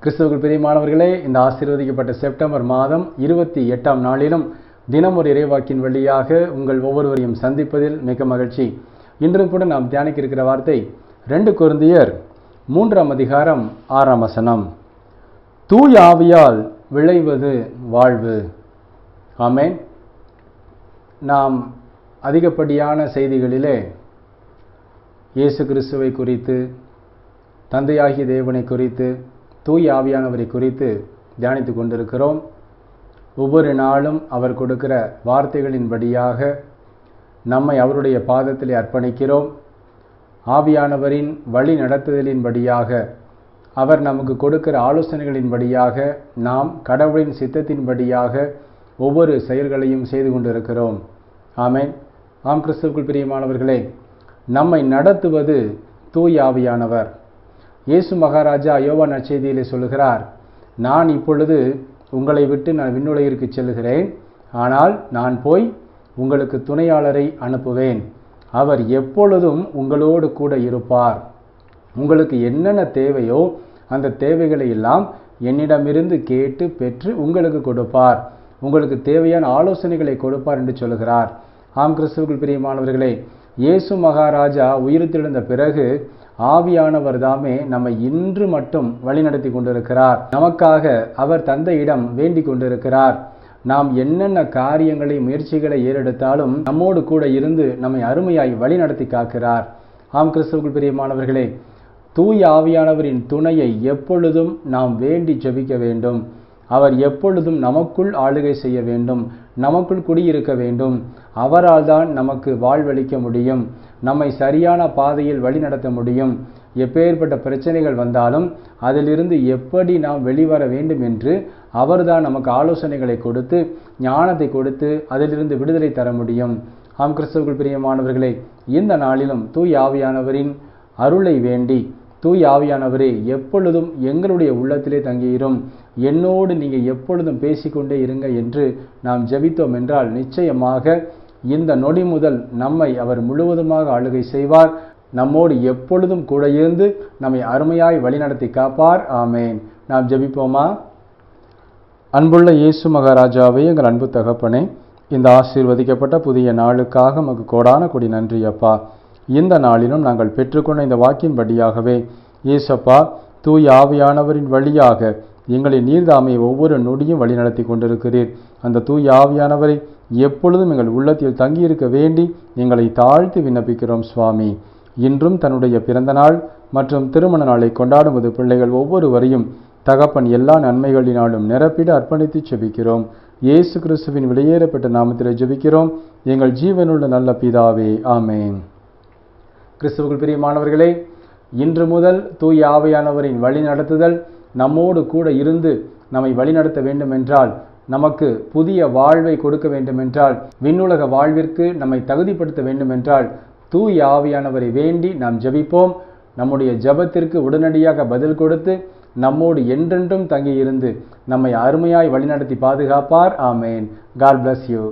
கிறிஸ்துவுக்குள் பிரியமானவர்களே, இந்த ஆசீர்வதிக்கப்பட்ட செப்டம்பர் மாதம் 28ஆம் நாளிலும் தினம் ஒரு இறைவாக்கின் வழியாக உங்கள் ஒவ்வொருவரையும் சந்திப்பதில் மிக மகிழ்ச்சி. இன்று கூட நாம் தியானிக்க இருக்கிற வார்த்தை 2 கொரிந்தியர் 3ஆம் அதிகாரம் 6ஆம் வசனம். தூய ஆவியால் விளைவது வாழ்வு. ஆமென். நாம் அதிகப்படியான செய்திகளிலே இயேசு கிறிஸ்துவை குறித்து, தந்தையாகிய தேவனை குறித்து, தூய ஆவியானவரை குறித்து தியானித்து கொண்டிருக்கிறோம். ஒவ்வொரு நாளும் அவர் கொடுக்கிற வார்த்தைகளின்படியாக நம்மை அவருடைய பாதத்திலே அர்ப்பணிக்கிறோம். ஆவியானவரின் வழி நடத்துதலின்படியாக, அவர் நமக்கு கொடுக்கிற ஆலோசனைகளின்படியாக நாம் கடவுளின் சித்தத்தின்படியாக ஒவ்வொரு செயல்களையும் செய்து கொண்டிருக்கிறோம். ஆமென். ஆம், கிறிஸ்துவுக்குள் பிரியமானவர்களே, நம்மை நடத்துவது தூய ஆவியானவர். இயேசு மகாராஜா யோவான் நற்செய்தியிலே சொல்லுகிறார், நான் இப்பொழுது உங்களை விட்டு நான் விண்ணுலகிற்கு செல்கிறேன், ஆனால் நான் போய் உங்களுக்கு துணையாளரை அனுப்புவேன். அவர் எப்பொழுதும் உங்களோடு கூட இருப்பார். உங்களுக்கு என்னென்ன தேவையோ அந்த தேவைகளை எல்லாம் என்னிடமிருந்து கேட்டு பெற்று உங்களுக்கு கொடுப்பார். உங்களுக்கு தேவையான ஆலோசனைகளை கொடுப்பார் என்று சொல்கிறார். ஆம், கிறிஸ்துவுக்குள் பிரியமானவர்களே, இயேசு மகாராஜா உயிர்த்தெழுந்த பிறகு ஆவியானவர் தாமே நம்மை இன்று மட்டும் வழிநடத்தி கொண்டிருக்கிறார். நமக்காக அவர் தந்தையிடம் வேண்டிக் கொண்டிருக்கிறார். நாம் என்னென்ன காரியங்களை முயற்சிகளை ஏறெடுத்தாலும் நம்மோடு கூட இருந்து நம்மை அருமையாய் வழிநடத்தி காக்கிறார். ஆம், கிறிஸ்துவுக்குள் பிரியமானவர்களே, தூய ஆவியானவரின் துணையை எப்பொழுதும் நாம் வேண்டி ஜெபிக்க வேண்டும். அவர் எப்பொழுதும் நமக்குள் ஆளுகை செய்ய வேண்டும், நமக்குள் குடியிருக்க வேண்டும். அவரால் தான் நமக்கு வாழ்வளிக்க முடியும், நம்மை சரியான பாதையில் வழிநடத்த முடியும். எப்பேற்பட்ட பிரச்சனைகள் வந்தாலும் அதிலிருந்து எப்படி நாம் வெளிவர வேண்டும் என்று அவர்தான் நமக்கு ஆலோசனைகளை கொடுத்து, ஞானத்தை கொடுத்து அதிலிருந்து விடுதலை தர முடியும். ஆம், கிறிஸ்துவுக்குள் பிரியமானவர்களே, இந்த நாளிலும் தூய ஆவியானவரின் அருளை வேண்டி, தூய ஆவியானவரே எப்பொழுதும் எங்களுடைய உள்ளத்திலே தங்கியிரும், என்னோடு நீங்கள் எப்பொழுதும் பேசிக்கொண்டே இருங்க என்று நாம் ஜெபித்தோம் என்றால் நிச்சயமாக இந்த நொடி முதல் நம்மை அவர் முழுவதுமாக ஆளுகை செய்வார். நம்மோடு எப்பொழுதும் கூட இருந்து நம்மை அருமையாய் வழிநடத்தி காப்பார். ஆமேன். நாம் ஜெபிப்போமா? அன்புள்ள இயேசு மகாராஜாவே, எங்கள் அன்பு தகப்பனே, இந்த ஆசீர்வதிக்கப்பட்ட புதிய நாளுக்காக நமக்கு கோடான கொடி நன்றி அப்பா. இந்த நாளிலும் நாங்கள் பெற்றுக்கொண்ட இந்த வாக்கின்படியாகவே இயேசப்பா, தூய ஆவியானவரின் வழியாக எங்களை நீர்தாமை ஒவ்வொரு நொடியும் வழிநடத்தி கொண்டிருக்கிறீர். அந்த தூய ஆவியானவரை எப்பொழுதும் எங்கள் உள்ளத்தில் தங்கியிருக்க வேண்டி எங்களை தாழ்த்தி விண்ணப்பிக்கிறோம் சுவாமி. இன்றும் தன்னுடைய பிறந்த நாள் மற்றும் திருமண நாளை கொண்டாடுவது பிள்ளைகள் ஒவ்வொருவரையும் தகப்பன் எல்லா நன்மைகளினாலும் நிரப்பிட அர்ப்பணித்து ஜெபிக்கிறோம். இயேசு கிறிஸ்துவின் வெளியேறப்பட்ட நாமத்தில் ஜெபிக்கிறோம் எங்கள் ஜீவனுள்ள நல்ல பிதாவே. ஆமேன். கிறிஸ்துவுக்குள் பிரியமானவர்களே, இன்று முதல் தூய ஆவியானவரின் வழி நடத்துதல் நம்மோடு கூட இருந்து நம்மை வழிநடத்த வேண்டுமென்றால், நமக்கு புதிய வாழ்வை கொடுக்க வேண்டுமென்றால், விண்ணுலக வாழ்விற்கு நம்மை தகுதிப்படுத்த வேண்டுமென்றால் தூய ஆவியானவரை வேண்டி நாம் ஜெபிப்போம். நம்முடைய ஜெபத்திற்கு உடனடியாக பதில் கொடுத்து நம்மோடு என்றென்றும் தங்கியிருந்து நம்மை அருமையாய் வழிநடத்தி பாதுகாப்பார். ஆமேன். God bless you.